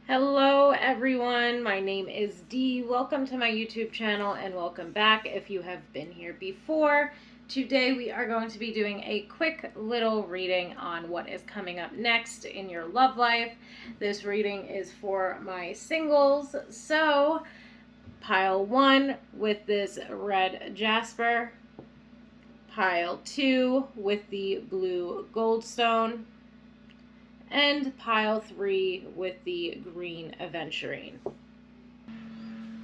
Hello everyone, my name is Dee. Welcome to my YouTube channel and welcome back if you have been here before. Today we are going to be doing a quick little reading on what is coming up next in your love life. This reading is for my singles, so pile 1 with this red jasper, pile 2 with the blue goldstone, and pile 3 with the green aventurine.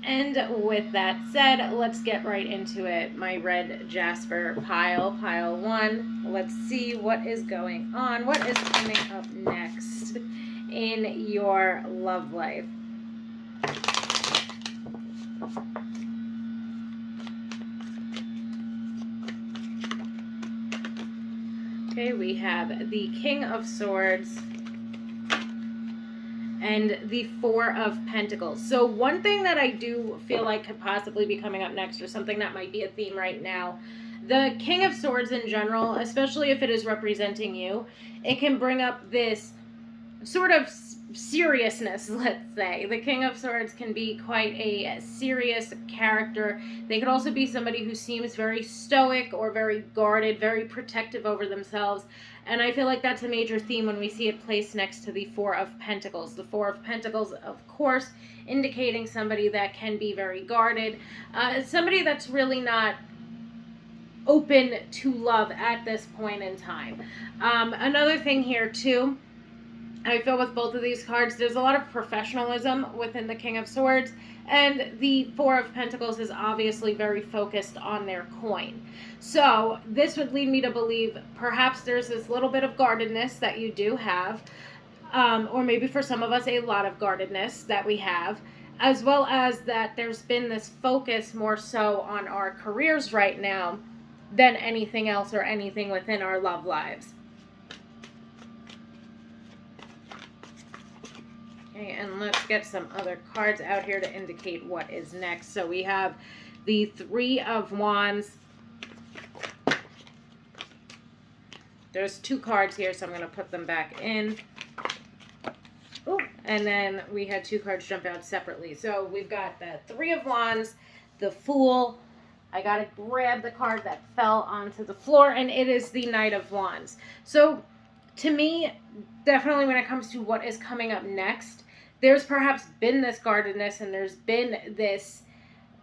And with that said, let's get right into it. My red jasper pile 1. Let's see what is going on. What is coming up next in your love life? Okay, we have the King of Swords and the Four of Pentacles. So one thing that I do feel like could possibly be coming up next, or something that might be a theme right now, the King of Swords in general, especially if it is representing you, it can bring up this sort of seriousness, let's say. The King of Swords can be quite a serious character. They could also be somebody who seems very stoic or very guarded, very protective over themselves. And I feel like that's a major theme when we see it placed next to the Four of Pentacles. The Four of Pentacles, of course, indicating somebody that can be very guarded, somebody that's really not open to love at this point in time. Another thing here, too, I feel with both of these cards, there's a lot of professionalism within the King of Swords, and the Four of Pentacles is obviously very focused on their coin. So this would lead me to believe perhaps there's this little bit of guardedness that you do have, or maybe for some of us a lot of guardedness that we have, as well as that there's been this focus more so on our careers right now than anything else or anything within our love lives. Okay, and let's get some other cards out here to indicate what is next. So we have the Three of Wands. There's two cards here, so I'm going to put them back in. Ooh, and then we had two cards jump out separately. So we've got the Three of Wands, the Fool. I got to grab the card that fell onto the floor, and it is the Knight of Wands. So to me, definitely when it comes to what is coming up next, there's perhaps been this guardedness and there's been this,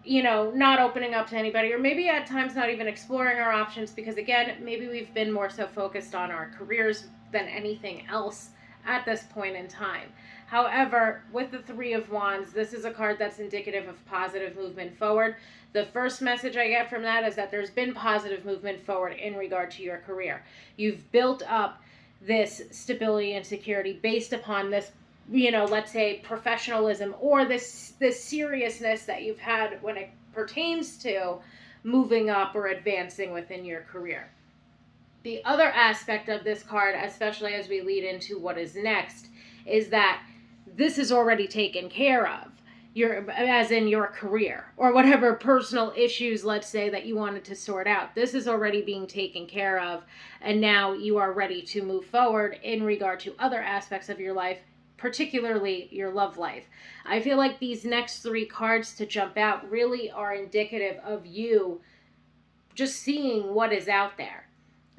not opening up to anybody, or maybe at times not even exploring our options, because again, maybe we've been more so focused on our careers than anything else at this point in time. However, with the Three of Wands, this is a card that's indicative of positive movement forward. The first message I get from that is that there's been positive movement forward in regard to your career. You've built up this stability and security based upon this, let's say professionalism, or this seriousness that you've had when it pertains to moving up or advancing within your career. The other aspect of this card, especially as we lead into what is next, is that this is already taken care of. As in your career or whatever personal issues, let's say, that you wanted to sort out. This is already being taken care of, and now you are ready to move forward in regard to other aspects of your life, particularly your love life. I feel like these next three cards to jump out really are indicative of you just seeing what is out there.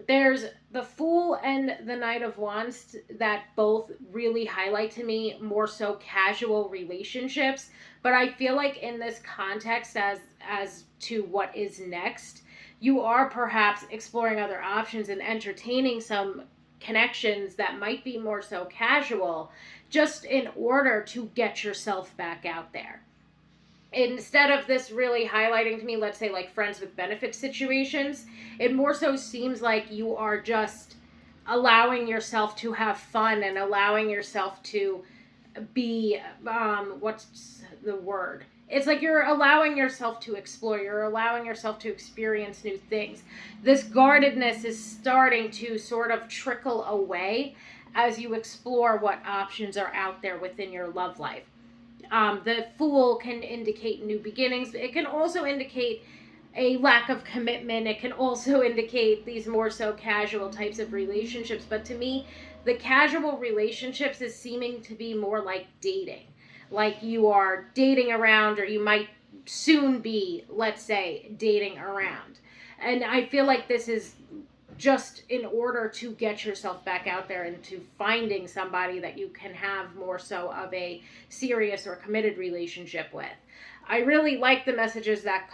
There's the Fool and the Knight of Wands that both really highlight to me more so casual relationships, but I feel like in this context, as to what is next, you are perhaps exploring other options and entertaining some connections that might be more so casual, just in order to get yourself back out there. Instead of this really highlighting to me, let's say, like friends with benefits situations, it more so seems like you are just allowing yourself to have fun and allowing yourself to be, what's the word? It's like you're allowing yourself to explore. You're allowing yourself to experience new things. This guardedness is starting to sort of trickle away as you explore what options are out there within your love life. The Fool can indicate new beginnings. It can also indicate a lack of commitment. It can also indicate these more so casual types of relationships. But to me, the casual relationships is seeming to be more like dating. Like you are dating around, or you might soon be, let's say, dating around. And I feel like this is just in order to get yourself back out there into finding somebody that you can have more so of a serious or committed relationship with. I really like the messages that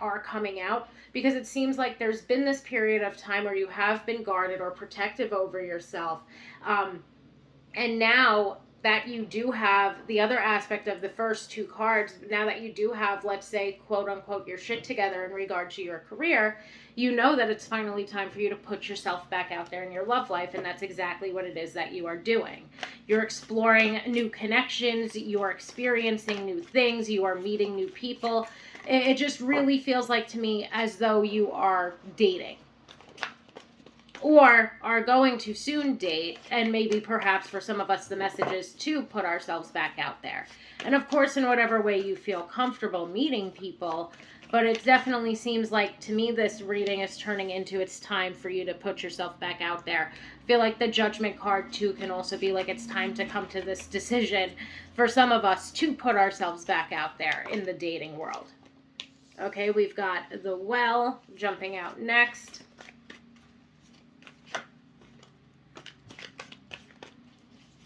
are coming out, because it seems like there's been this period of time where you have been guarded or protective over yourself, um, and now that you do have the other aspect of the first two cards, now that you do have, let's say, quote unquote, your shit together in regard to your career, you know that it's finally time for you to put yourself back out there in your love life. And that's exactly what it is that you are doing. You're exploring new connections, you are experiencing new things, you are meeting new people. It just really feels like to me as though you are dating, or are going to soon date, and maybe perhaps for some of us the message is to put ourselves back out there. And of course, in whatever way you feel comfortable meeting people, but it definitely seems like to me this reading is turning into it's time for you to put yourself back out there. I feel like the Judgment card too can also be like it's time to come to this decision for some of us to put ourselves back out there in the dating world. Okay, we've got the Well jumping out next.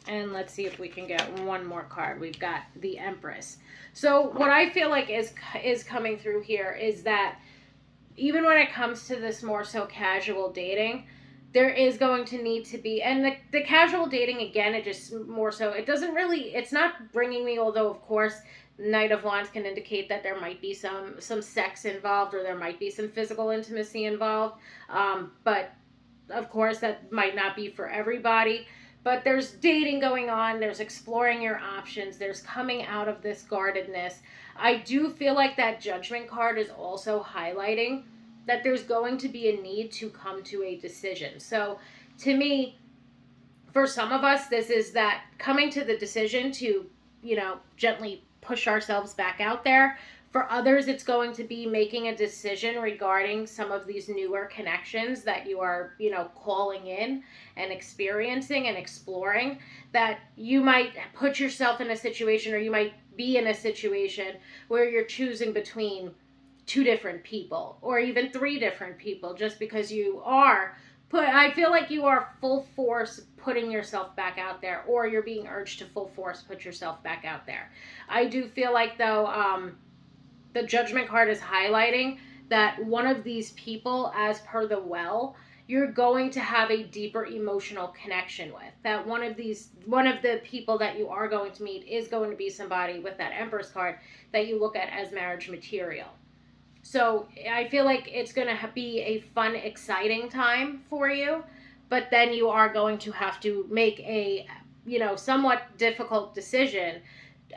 And let's see if we can get one more card. We've got the Empress. So what I feel like is coming through here is that even when it comes to this more so casual dating, there is going to need to be, and the casual dating, again, it just more so, it doesn't really, it's not bringing me, although of course Knight of Wands can indicate that there might be some sex involved, or there might be some physical intimacy involved, but of course that might not be for everybody. But there's dating going on, there's exploring your options, there's coming out of this guardedness. I do feel like that Judgment card is also highlighting that there's going to be a need to come to a decision. So to me, for some of us, this is that coming to the decision to, gently push ourselves back out there. For others, it's going to be making a decision regarding some of these newer connections that you are, calling in and experiencing and exploring, that you might put yourself in a situation, or you might be in a situation where you're choosing between two different people or even three different people, just because you are I feel like you are full force putting yourself back out there, or you're being urged to full force put yourself back out there. I do feel like, though, the Judgment card is highlighting that one of these people, as per the Well, you're going to have a deeper emotional connection with. That one of the people that you are going to meet is going to be somebody with that Empress card that you look at as marriage material. So I feel like it's going to be a fun, exciting time for you, but then you are going to have to make a, somewhat difficult decision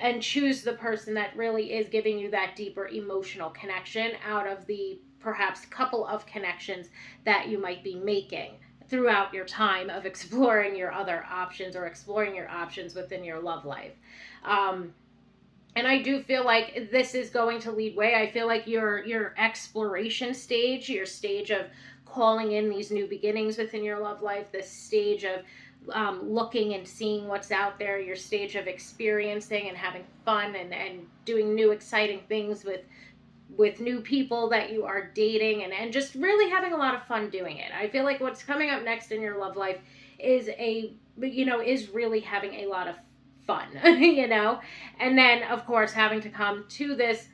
and choose the person that really is giving you that deeper emotional connection out of the perhaps couple of connections that you might be making throughout your time of exploring your other options, or exploring your options within your love life. And I do feel like this is going to lead way. I feel like your exploration stage, your stage of calling in these new beginnings within your love life, this stage of looking and seeing what's out there, your stage of experiencing and having fun and doing new exciting things with new people that you are dating, and just really having a lot of fun doing it. I feel like what's coming up next in your love life is is really having a lot of fun, and then of course having to come to this,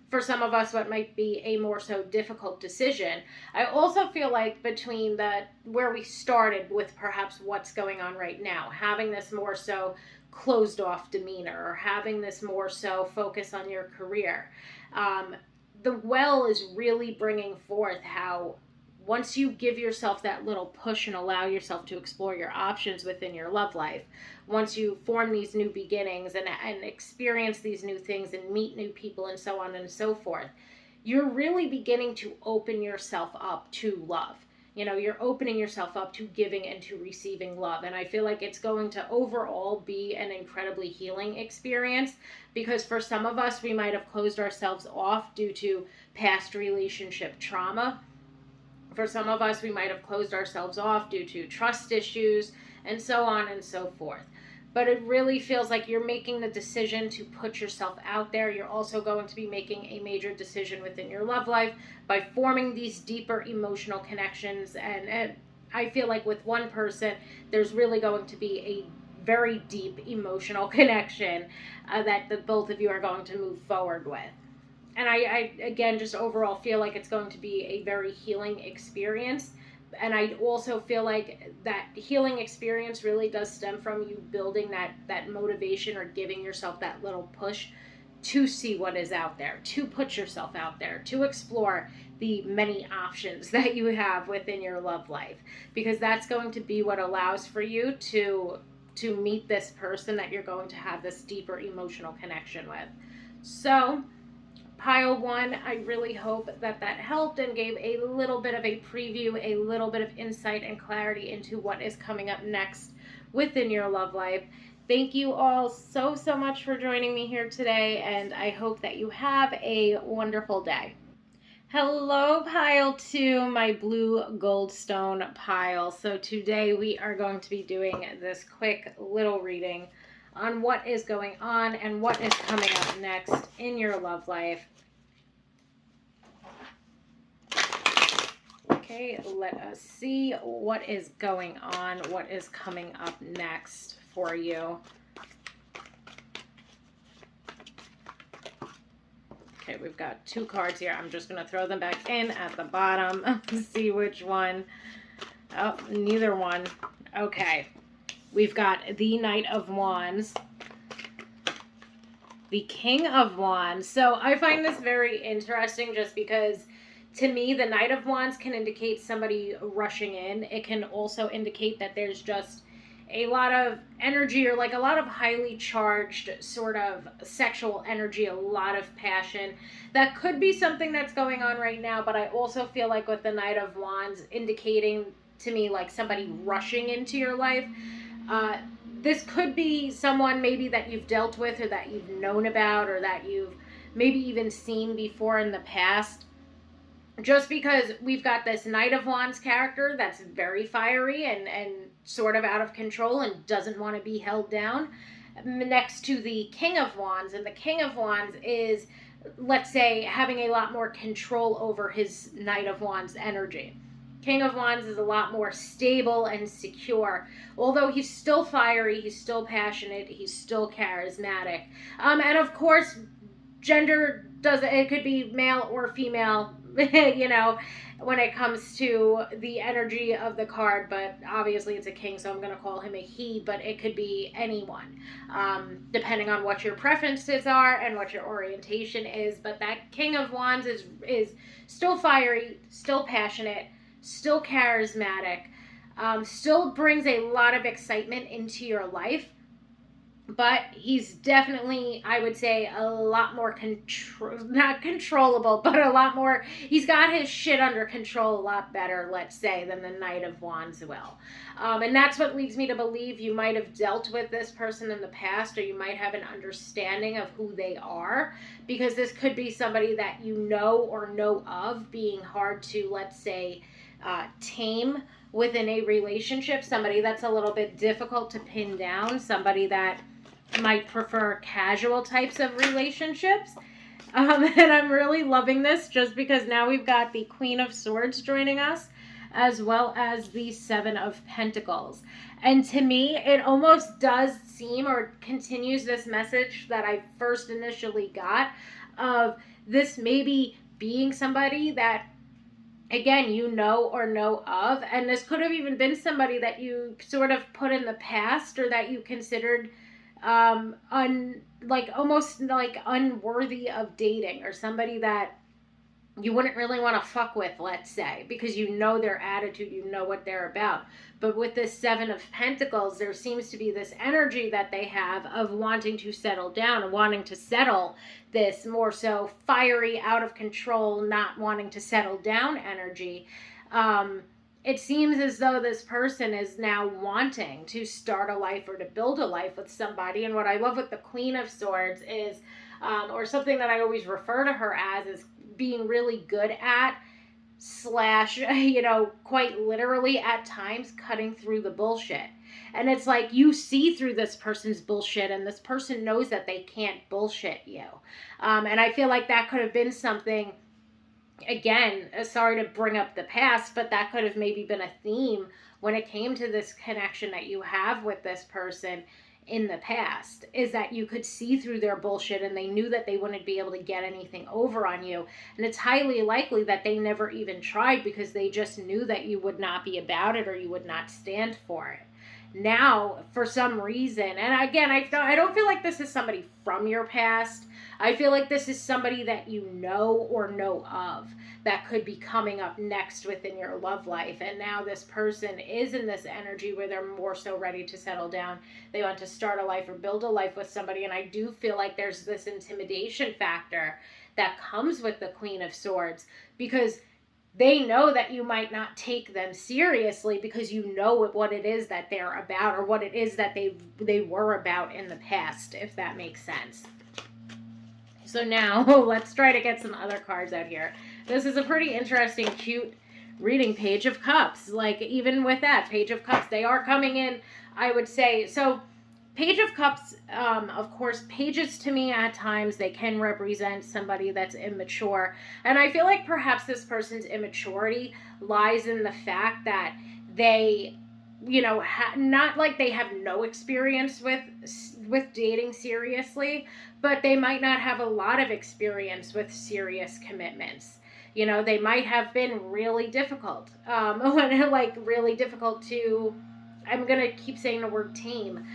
for some of us, what might be a more so difficult decision. I also feel like between where we started with perhaps what's going on right now, having this more so closed off demeanor, or having this more so focus on your career, the Well is really bringing forth how once you give yourself that little push and allow yourself to explore your options within your love life, once you form these new beginnings and experience these new things and meet new people and so on and so forth, you're really beginning to open yourself up to love. You know, you're opening yourself up to giving and to receiving love. And I feel like it's going to overall be an incredibly healing experience, because for some of us, we might have closed ourselves off due to past relationship trauma. For some of us, we might have closed ourselves off due to trust issues, and so on and so forth. But it really feels like you're making the decision to put yourself out there. You're also going to be making a major decision within your love life by forming these deeper emotional connections. And I feel like with one person, there's really going to be a very deep emotional connection that the both of you are going to move forward with. And I again just overall feel like it's going to be a very healing experience. And I also feel like that healing experience really does stem from you building that motivation, or giving yourself that little push to see what is out there, to put yourself out there, to explore the many options that you have within your love life, because that's going to be what allows for you to meet this person that you're going to have this deeper emotional connection with. So pile one, I really hope that that helped and gave a little bit of a preview, a little bit of insight and clarity into what is coming up next within your love life. Thank you all so, so much for joining me here today, and I hope that you have a wonderful day. Hello, pile two, my blue goldstone pile. So today we are going to be doing this quick little reading on what is going on and what is coming up next in your love life. Okay, let us see what is going on, what is coming up next for you. Okay, we've got two cards here. I'm just going to throw them back in at the bottom. See which one. Oh, neither one. Okay. We've got the Knight of Wands, the King of Wands. So I find this very interesting just because to me, the Knight of Wands can indicate somebody rushing in. It can also indicate that there's just a lot of energy, or like a lot of highly charged sort of sexual energy, a lot of passion. That could be something that's going on right now, but I also feel like with the Knight of Wands indicating to me like somebody rushing into your life, this could be someone maybe that you've dealt with, or that you've known about, or that you've maybe even seen before in the past. Just because we've got this Knight of Wands character that's very fiery and sort of out of control and doesn't want to be held down, next to the King of Wands. And the King of Wands is, let's say, having a lot more control over his Knight of Wands energy. King of Wands is a lot more stable and secure. Although he's still fiery, he's still passionate, he's still charismatic. And of course, gender does it could be male or female, you know, when it comes to the energy of the card. But obviously it's a king, so I'm going to call him a he, but it could be anyone, depending on what your preferences are and what your orientation is. But that King of Wands is still fiery, still passionate, still charismatic, still brings a lot of excitement into your life. But he's definitely, I would say, a lot more not controllable, but a lot more, he's got his shit under control a lot better, let's say, than the Knight of Wands will. And that's what leads me to believe you might have dealt with this person in the past, or you might have an understanding of who they are, because this could be somebody that you know or know of being hard to, let's say, tame within a relationship, somebody that's a little bit difficult to pin down, somebody that might prefer casual types of relationships. And I'm really loving this just because now we've got the Queen of Swords joining us, as well as the Seven of Pentacles. And to me, it almost does seem, or continues this message that I first initially got, of this maybe being somebody that, again, you know or know of. And this could have even been somebody that you sort of put in the past, or that you considered almost like unworthy of dating, or somebody that you wouldn't really want to fuck with, let's say, because you know their attitude, you know what they're about. But with this Seven of Pentacles, there seems to be this energy that they have of wanting to settle down and wanting to settle, this more so fiery, out of control, not wanting to settle down energy. it seems as though this person is now wanting to start a life or to build a life with somebody. And what I love with the Queen of Swords is, or something that I always refer to her as, is being really good at, slash, quite literally at times cutting through the bullshit. And it's like you see through this person's bullshit, and this person knows that they can't bullshit you. And I feel like that could have been something, again, sorry to bring up the past, but that could have maybe been a theme when it came to this connection that you have with this person in the past, is that you could see through their bullshit and they knew that they wouldn't be able to get anything over on you. And it's highly likely that they never even tried because they just knew that you would not be about it or you would not stand for it. Now, for some reason, and again, I don't feel like this is somebody from your past. I feel like this is somebody that you know or know of that could be coming up next within your love life. And now this person is in this energy where they're more so ready to settle down. They want to start a life or build a life with somebody. And I do feel like there's this intimidation factor that comes with the Queen of Swords, because they know that you might not take them seriously because you know what it is that they're about, or what it is that they were about in the past, if that makes sense. So now let's try to get some other cards out here. This is a pretty interesting, cute reading. Page of Cups. Like, even with that, Page of Cups, they are coming in, I would say. So Page of Cups, of course, pages to me at times, they can represent somebody that's immature. And I feel like perhaps this person's immaturity lies in the fact that they, not like they have no experience with dating seriously, but they might not have a lot of experience with serious commitments. They might have been really difficult, really difficult to, I'm going to keep saying the word tame,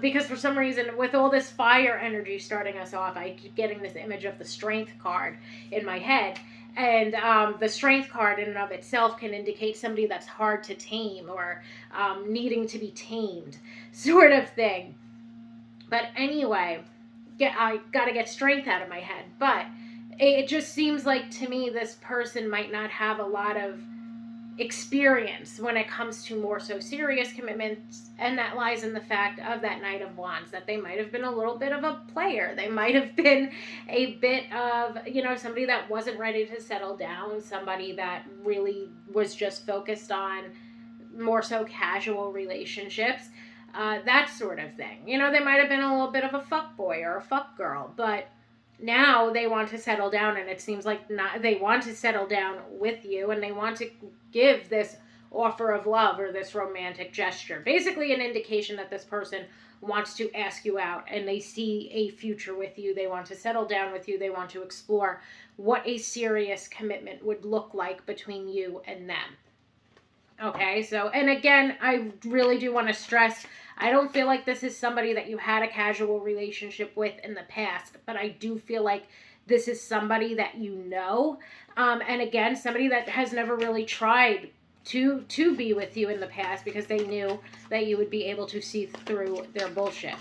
because for some reason, with all this fire energy starting us off, I keep getting this image of the Strength card in my head. And the Strength card in and of itself can indicate somebody that's hard to tame, or needing to be tamed, sort of thing. But anyway, I got to get strength out of my head. But it just seems like to me this person might not have a lot of experience when it comes to more so serious commitments, and that lies in the fact of that Knight of Wands, that they might have been a little bit of a player. They might have been a bit of, somebody that wasn't ready to settle down, somebody that really was just focused on more so casual relationships, that sort of thing. They might have been a little bit of a fuck boy or a fuck girl, but now they want to settle down, and it seems like they want to settle down with you, and they want to give this offer of love or this romantic gesture. Basically an indication that this person wants to ask you out, and they see a future with you. They want to settle down with you. They want to explore what a serious commitment would look like between you and them. Okay, so, and again, I really do want to stress, I don't feel like this is somebody that you had a casual relationship with in the past, but I do feel like this is somebody that you know, and again, somebody that has never really tried to be with you in the past because they knew that you would be able to see through their bullshit.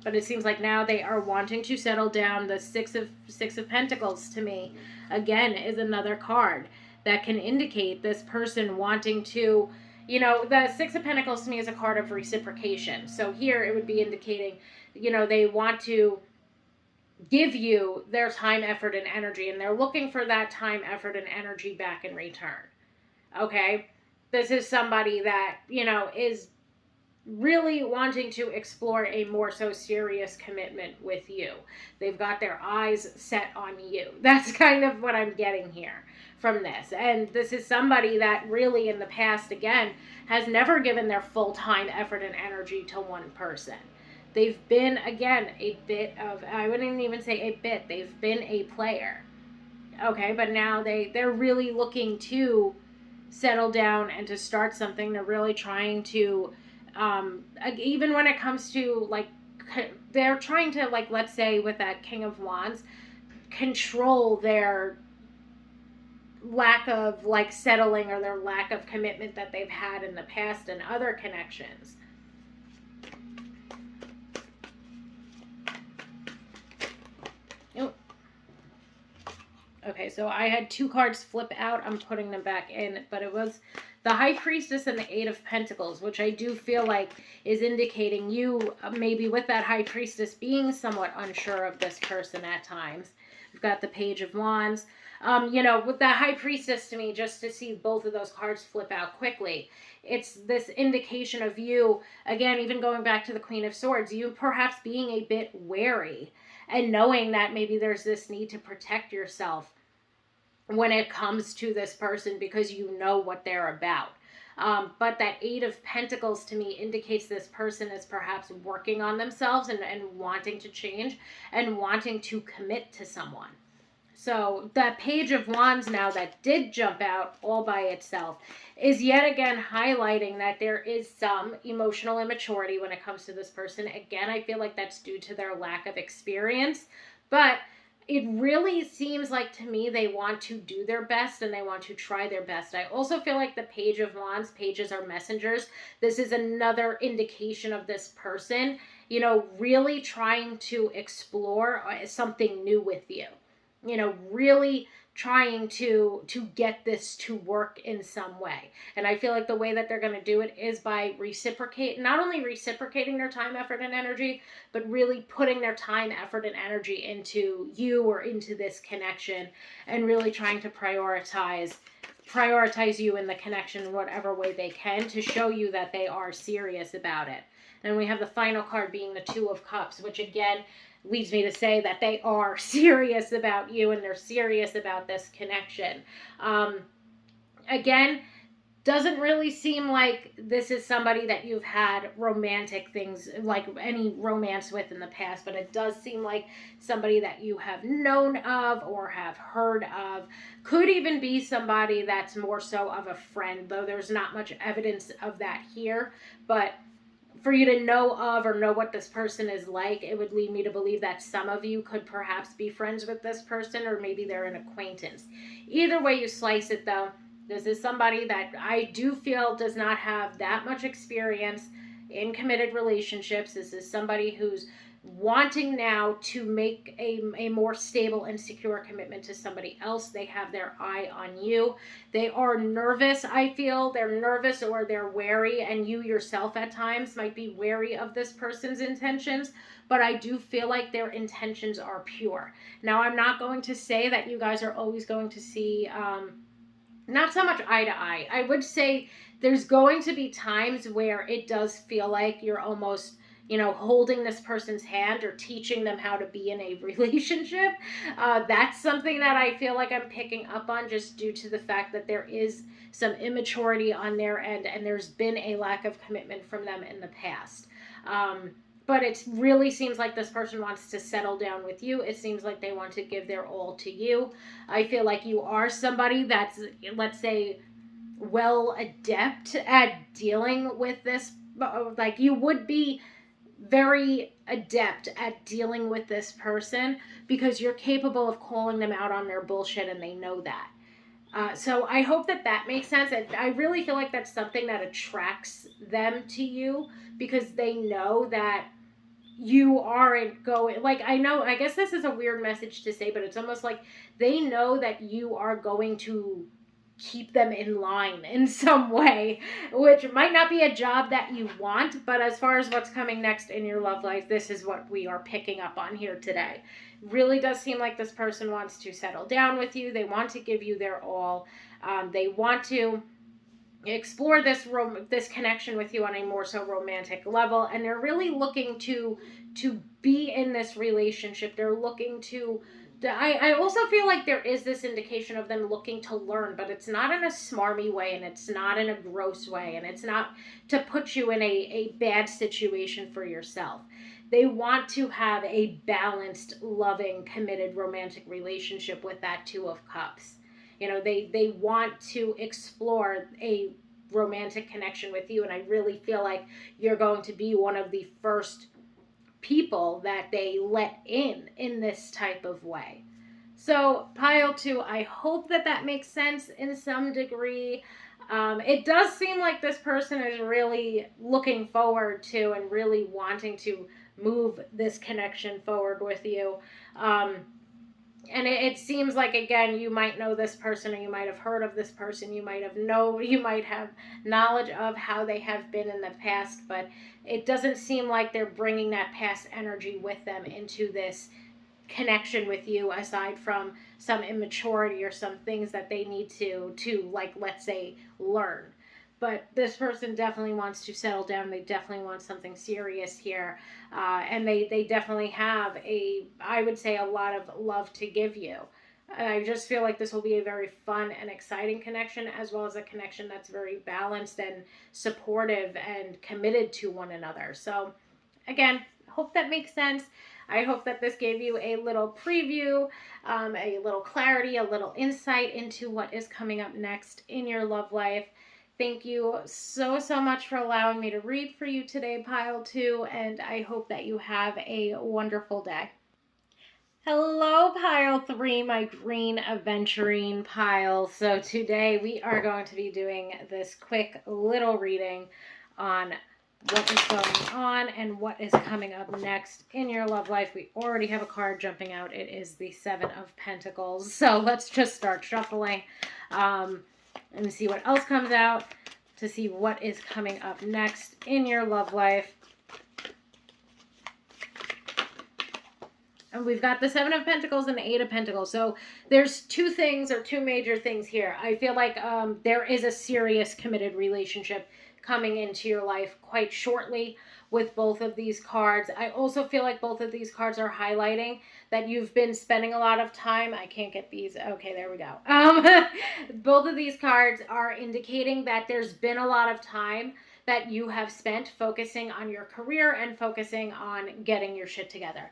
But it seems like now they are wanting to settle down. The Six of Pentacles, to me, again, is another card that can indicate this person wanting to, the Six of Pentacles to me is a card of reciprocation. So here it would be indicating, they want to give you their time, effort, and energy, and they're looking for that time, effort, and energy back in return. Okay? This is somebody that, is really wanting to explore a more so serious commitment with you. They've got their eyes set on you. That's kind of what I'm getting here from this. And this is somebody that really in the past, again, has never given their full time, effort, and energy to one person. They've been, again, a bit of, I wouldn't even say a bit, they've been a player. Okay, but now they're really looking to settle down and to start something. They're really trying to, even when it comes to, like, they're trying to, like, let's say with that King of Wands, control their lack of, like, settling, or their lack of commitment that they've had in the past and other connections. Okay, so I had two cards flip out. I'm putting them back in, but it was the High Priestess and the Eight of Pentacles, which I do feel like is indicating you maybe with that High Priestess being somewhat unsure of this person at times. We've got the Page of Wands. With the High Priestess, to me, just to see both of those cards flip out quickly, it's this indication of you, again, even going back to the Queen of Swords, you perhaps being a bit wary and knowing that maybe there's this need to protect yourself when it comes to this person because you know what they're about. But that Eight of Pentacles to me indicates this person is perhaps working on themselves and wanting to change and wanting to commit to someone. So that Page of Wands now that did jump out all by itself is yet again highlighting that there is some emotional immaturity when it comes to this person. Again, I feel like that's due to their lack of experience, but it really seems like to me they want to do their best and they want to try their best. I also feel like the Page of Wands, pages are messengers. This is another indication of this person, really trying to explore something new with you. Really trying to get this to work in some way. And I feel like the way that they're going to do it is by not only reciprocating their time, effort, and energy, but really putting their time, effort, and energy into you or into this connection and really trying to prioritize you in the connection in whatever way they can to show you that they are serious about it. And we have the final card being the Two of Cups, which again leads me to say that they are serious about you and they're serious about this connection. Again, doesn't really seem like this is somebody that you've had romantic things, like any romance with in the past, but it does seem like somebody that you have known of or have heard of. Could even be somebody that's more so of a friend, though there's not much evidence of that here. But for you to know of or know what this person is like, it would lead me to believe that some of you could perhaps be friends with this person, or maybe they're an acquaintance. Either way you slice it, though, this is somebody that I do feel does not have that much experience in committed relationships. This is somebody who's wanting now to make a more stable and secure commitment to somebody else. They have their eye on you. They are nervous, I feel. They're nervous or they're wary, and you yourself at times might be wary of this person's intentions, but I do feel like their intentions are pure. Now, I'm not going to say that you guys are always going to see not so much eye to eye. I would say there's going to be times where it does feel like you're almost holding this person's hand or teaching them how to be in a relationship. That's something that I feel like I'm picking up on just due to the fact that there is some immaturity on their end and there's been a lack of commitment from them in the past. But it really seems like this person wants to settle down with you. It seems like they want to give their all to you. I feel like you are somebody that's, let's say, well adept at dealing with this. Like you would be very adept at dealing with this person because you're capable of calling them out on their bullshit and they know that. So I hope that makes sense. I really feel like that's something that attracts them to you because they know that you aren't going, like, I guess this is a weird message to say, but it's almost like they know that you are going to keep them in line in some way, which might not be a job that you want, but as far as what's coming next in your love life, this is what we are picking up on here today. Really does seem like this person wants to settle down with you. They want to give you their all. They want to explore this connection with you on a more so romantic level, and they're really looking to be in this relationship. They're looking to I also feel like there is this indication of them looking to learn, but it's not in a smarmy way and it's not in a gross way and it's not to put you in a bad situation for yourself. They want to have a balanced, loving, committed, romantic relationship with that Two of Cups. They want to explore a romantic connection with you, and I really feel like you're going to be one of the first people that they let in this type of way. So pile 2, I hope that makes sense in some degree. It does seem like this person is really looking forward to and really wanting to move this connection forward with you. And it seems like, again, you might know this person, or you might have heard of this person, you might have knowledge of how they have been in the past, but it doesn't seem like they're bringing that past energy with them into this connection with you, aside from some immaturity or some things that they need to, like, let's say, learn. But this person definitely wants to settle down. They definitely want something serious here, and they definitely have I would say, a lot of love to give you. I just feel like this will be a very fun and exciting connection, as well as a connection that's very balanced and supportive and committed to one another. So, again, hope that makes sense. I hope that this gave you a little preview, a little clarity, a little insight into what is coming up next in your love life. Thank you so, so much for allowing me to read for you today, Pile 2, and I hope that you have a wonderful day. Hello, Pile 3, my green aventurine pile. So today we are going to be doing this quick little reading on what is going on and what is coming up next in your love life. We already have a card jumping out. It is the Seven of Pentacles. So let's just start shuffling and see what else comes out, to see what is coming up next in your love life. And we've got the Seven of Pentacles and the Eight of Pentacles. So there's two major things here. I feel like there is a serious committed relationship coming into your life quite shortly with both of these cards. I also feel like both of these cards are highlighting that you've been spending a lot of time. I can't get these. Okay, there we go. Both of these cards are indicating that there's been a lot of time that you have spent focusing on your career and focusing on getting your shit together.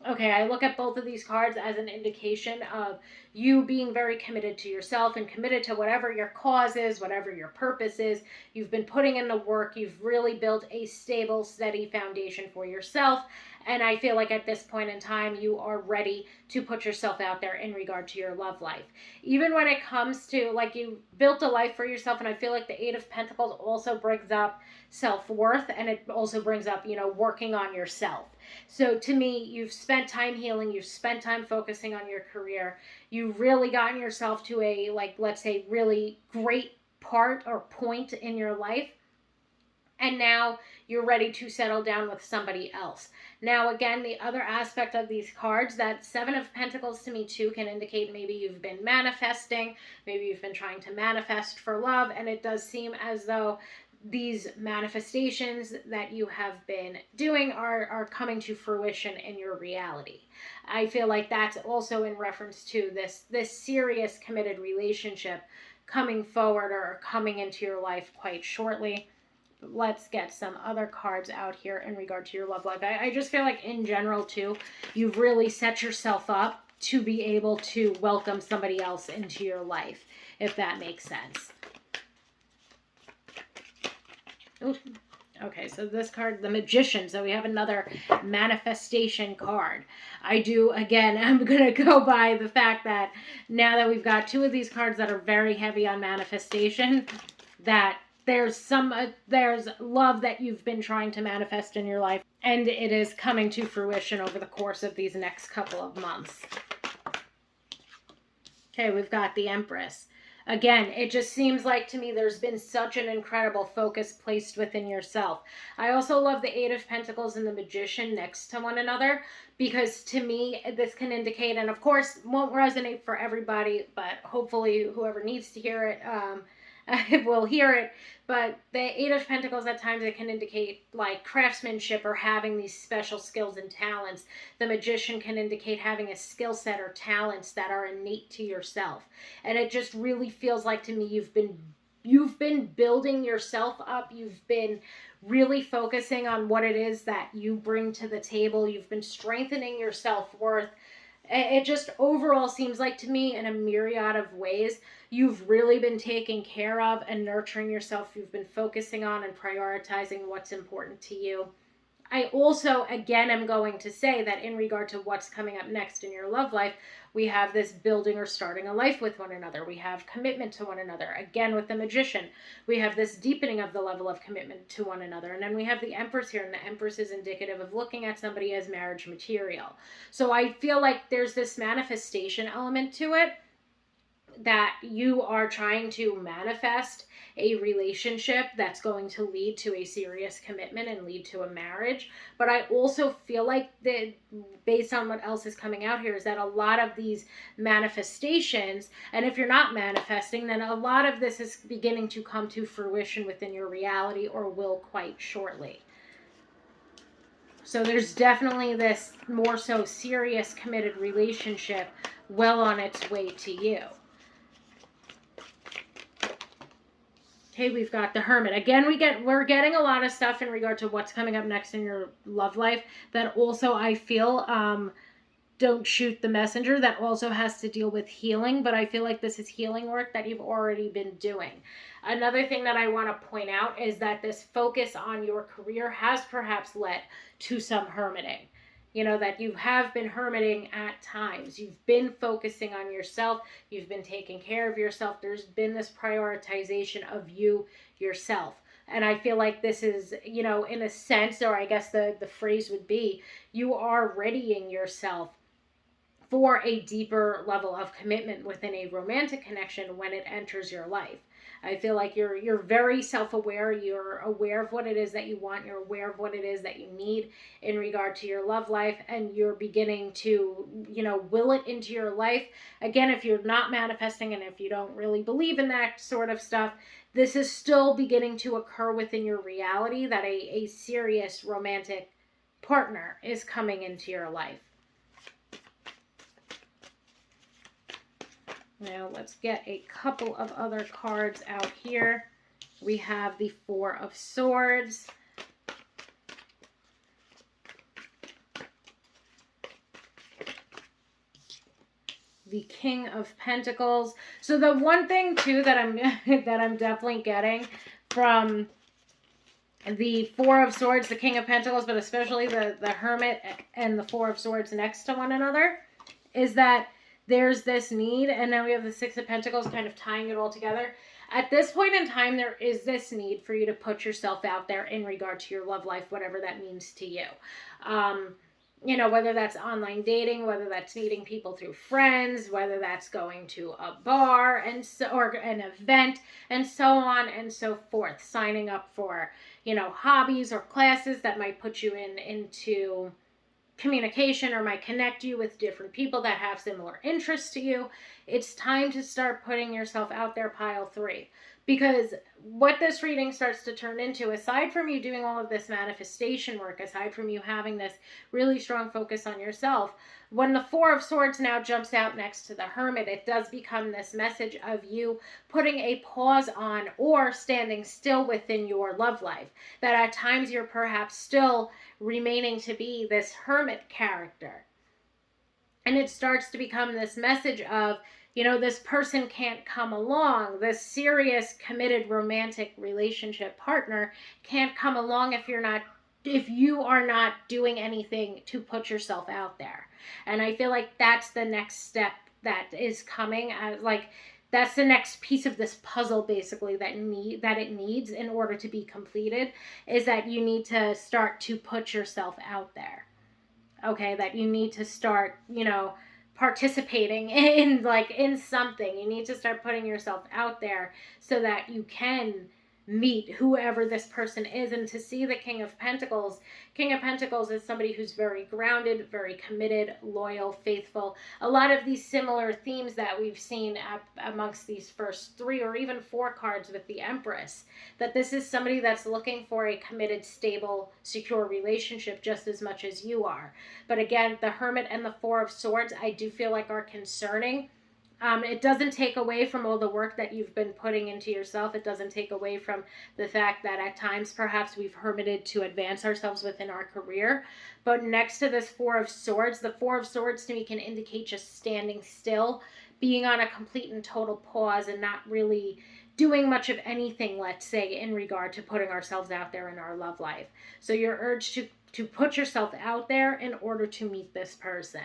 Okay, I look at both of these cards as an indication of you being very committed to yourself and committed to whatever your cause is, whatever your purpose is. You've been putting in the work. You've really built a stable, steady foundation for yourself. And I feel like at this point in time, you are ready to put yourself out there in regard to your love life. Even when it comes to, like, you built a life for yourself, and I feel like the Eight of Pentacles also brings up self-worth, and it also brings up, working on yourself. So to me, you've spent time healing, you've spent time focusing on your career, you've really gotten yourself to a, like, let's say, really great part or point in your life, and now you're ready to settle down with somebody else. Now, again, the other aspect of these cards, that Seven of Pentacles to me too can indicate maybe you've been manifesting, maybe you've been trying to manifest for love, and it does seem as though these manifestations that you have been doing are coming to fruition in your reality. I feel like that's also in reference to this serious committed relationship coming forward or coming into your life quite shortly. Let's get some other cards out here in regard to your love life. I just feel like in general too, you've really set yourself up to be able to welcome somebody else into your life, if that makes sense. Ooh. Okay, so this card, the Magician. So we have another manifestation card. I'm going to go by the fact that now that we've got two of these cards that are very heavy on manifestation, that there's love that you've been trying to manifest in your life, and it is coming to fruition over the course of these next couple of months. Okay, we've got the Empress. Again, it just seems like to me there's been such an incredible focus placed within yourself. I also love the Eight of Pentacles and the Magician next to one another, because to me this can indicate, and of course won't resonate for everybody, but hopefully whoever needs to hear it will hear it. But the Eight of Pentacles, at times it can indicate like craftsmanship or having these special skills and talents. The Magician can indicate having a skill set or talents that are innate to yourself. And it just really feels like to me you've been building yourself up. You've been really focusing on what it is that you bring to the table. You've been strengthening your self-worth. It just overall seems like to me, in a myriad of ways, you've really been taking care of and nurturing yourself. You've been focusing on and prioritizing what's important to you. I also, again, am going to say that in regard to what's coming up next in your love life, we have this building or starting a life with one another. We have commitment to one another. Again, with the Magician, we have this deepening of the level of commitment to one another. And then we have the Empress here, and the Empress is indicative of looking at somebody as marriage material. So I feel like there's this manifestation element to it, that you are trying to manifest a relationship that's going to lead to a serious commitment and lead to a marriage. But I also feel like that, based on what else is coming out here, is that a lot of these manifestations, and if you're not manifesting, then a lot of this is beginning to come to fruition within your reality, or will quite shortly. So there's definitely this more so serious committed relationship well on its way to you. Okay, we've got the Hermit. Again, we're getting a lot of stuff in regard to what's coming up next in your love life that also I feel don't shoot the messenger, that also has to deal with healing, but I feel like this is healing work that you've already been doing. Another thing that I want to point out is that this focus on your career has perhaps led to some hermiting. You know, that you have been hermiting at times. You've been focusing on yourself. You've been taking care of yourself. There's been this prioritization of you yourself. And I feel like this is, you know, in a sense, or I guess the phrase would be, you are readying yourself for a deeper level of commitment within a romantic connection when it enters your life. I feel like you're very self-aware. You're aware of what it is that you want. You're aware of what it is that you need in regard to your love life, and you're beginning to, you know, will it into your life. Again, if you're not manifesting and if you don't really believe in that sort of stuff, this is still beginning to occur within your reality, that a serious romantic partner is coming into your life. Now let's get a couple of other cards out here. We have the Four of Swords. The King of Pentacles. So the one thing too that I'm definitely getting from the Four of Swords, the King of Pentacles, but especially the Hermit and the Four of Swords next to one another, is that there's this need, and now we have the Six of Pentacles kind of tying it all together. At this point in time, there is this need for you to put yourself out there in regard to your love life, whatever that means to you. You know, whether that's online dating, whether that's meeting people through friends, whether that's going to a bar and so, or an event, and so on and so forth. Signing up for, you know, hobbies or classes that might put you into communication, or might connect you with different people that have similar interests to you. It's time to start putting yourself out there, pile 3. Because what this reading starts to turn into, aside from you doing all of this manifestation work, aside from you having this really strong focus on yourself, when the Four of Swords now jumps out next to the Hermit, it does become this message of you putting a pause on or standing still within your love life. That at times you're perhaps still remaining to be this hermit character. And it starts to become this message of, you know, this person can't come along. This serious, committed, romantic relationship partner can't come along if you are not doing anything to put yourself out there. And I feel like that's the next step that is coming, as like that's the next piece of this puzzle, basically, that it needs in order to be completed, is that you need to start to put yourself out there. Okay, that you need to start, you know, participating in something. You need to start putting yourself out there so that you can meet whoever this person is. And to see the King of Pentacles is somebody who's very grounded, very committed, loyal, faithful. A lot of these similar themes that we've seen amongst these first 3 or even 4 cards with the Empress, that this is somebody that's looking for a committed, stable, secure relationship just as much as you are. But again, the Hermit and the Four of Swords, I do feel like are concerning. It doesn't take away from all the work that you've been putting into yourself. It doesn't take away from the fact that at times perhaps we've hermited to advance ourselves within our career. But next to this Four of Swords, the Four of Swords to me can indicate just standing still, being on a complete and total pause, and not really doing much of anything, let's say, in regard to putting ourselves out there in our love life. So your urge to put yourself out there in order to meet this person.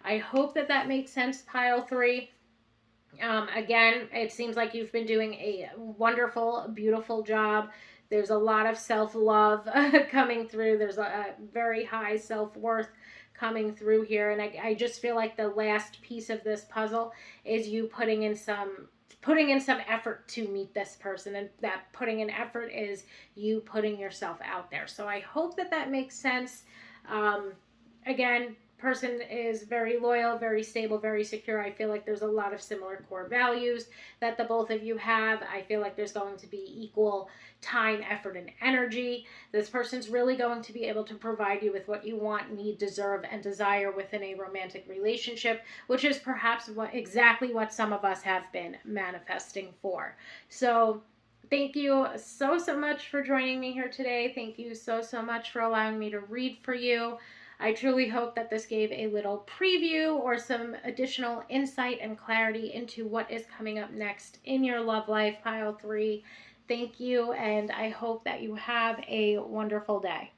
I hope that that makes sense, pile 3. Again, it seems like you've been doing a wonderful, beautiful job. There's a lot of self love coming through. There's a very high self worth coming through here. And I just feel like the last piece of this puzzle is you putting in some effort to meet this person, and that putting in effort is you putting yourself out there. So I hope that that makes sense. Again, person is very loyal, very stable, very secure. I feel like there's a lot of similar core values that the both of you have. I feel like there's going to be equal time, effort, and energy. This person's really going to be able to provide you with what you want, need, deserve, and desire within a romantic relationship, which is perhaps exactly what some of us have been manifesting for. So thank you so much for joining me here today. Thank you so much for allowing me to read for you. I truly hope that this gave a little preview or some additional insight and clarity into what is coming up next in your love life, pile 3. Thank you, and I hope that you have a wonderful day.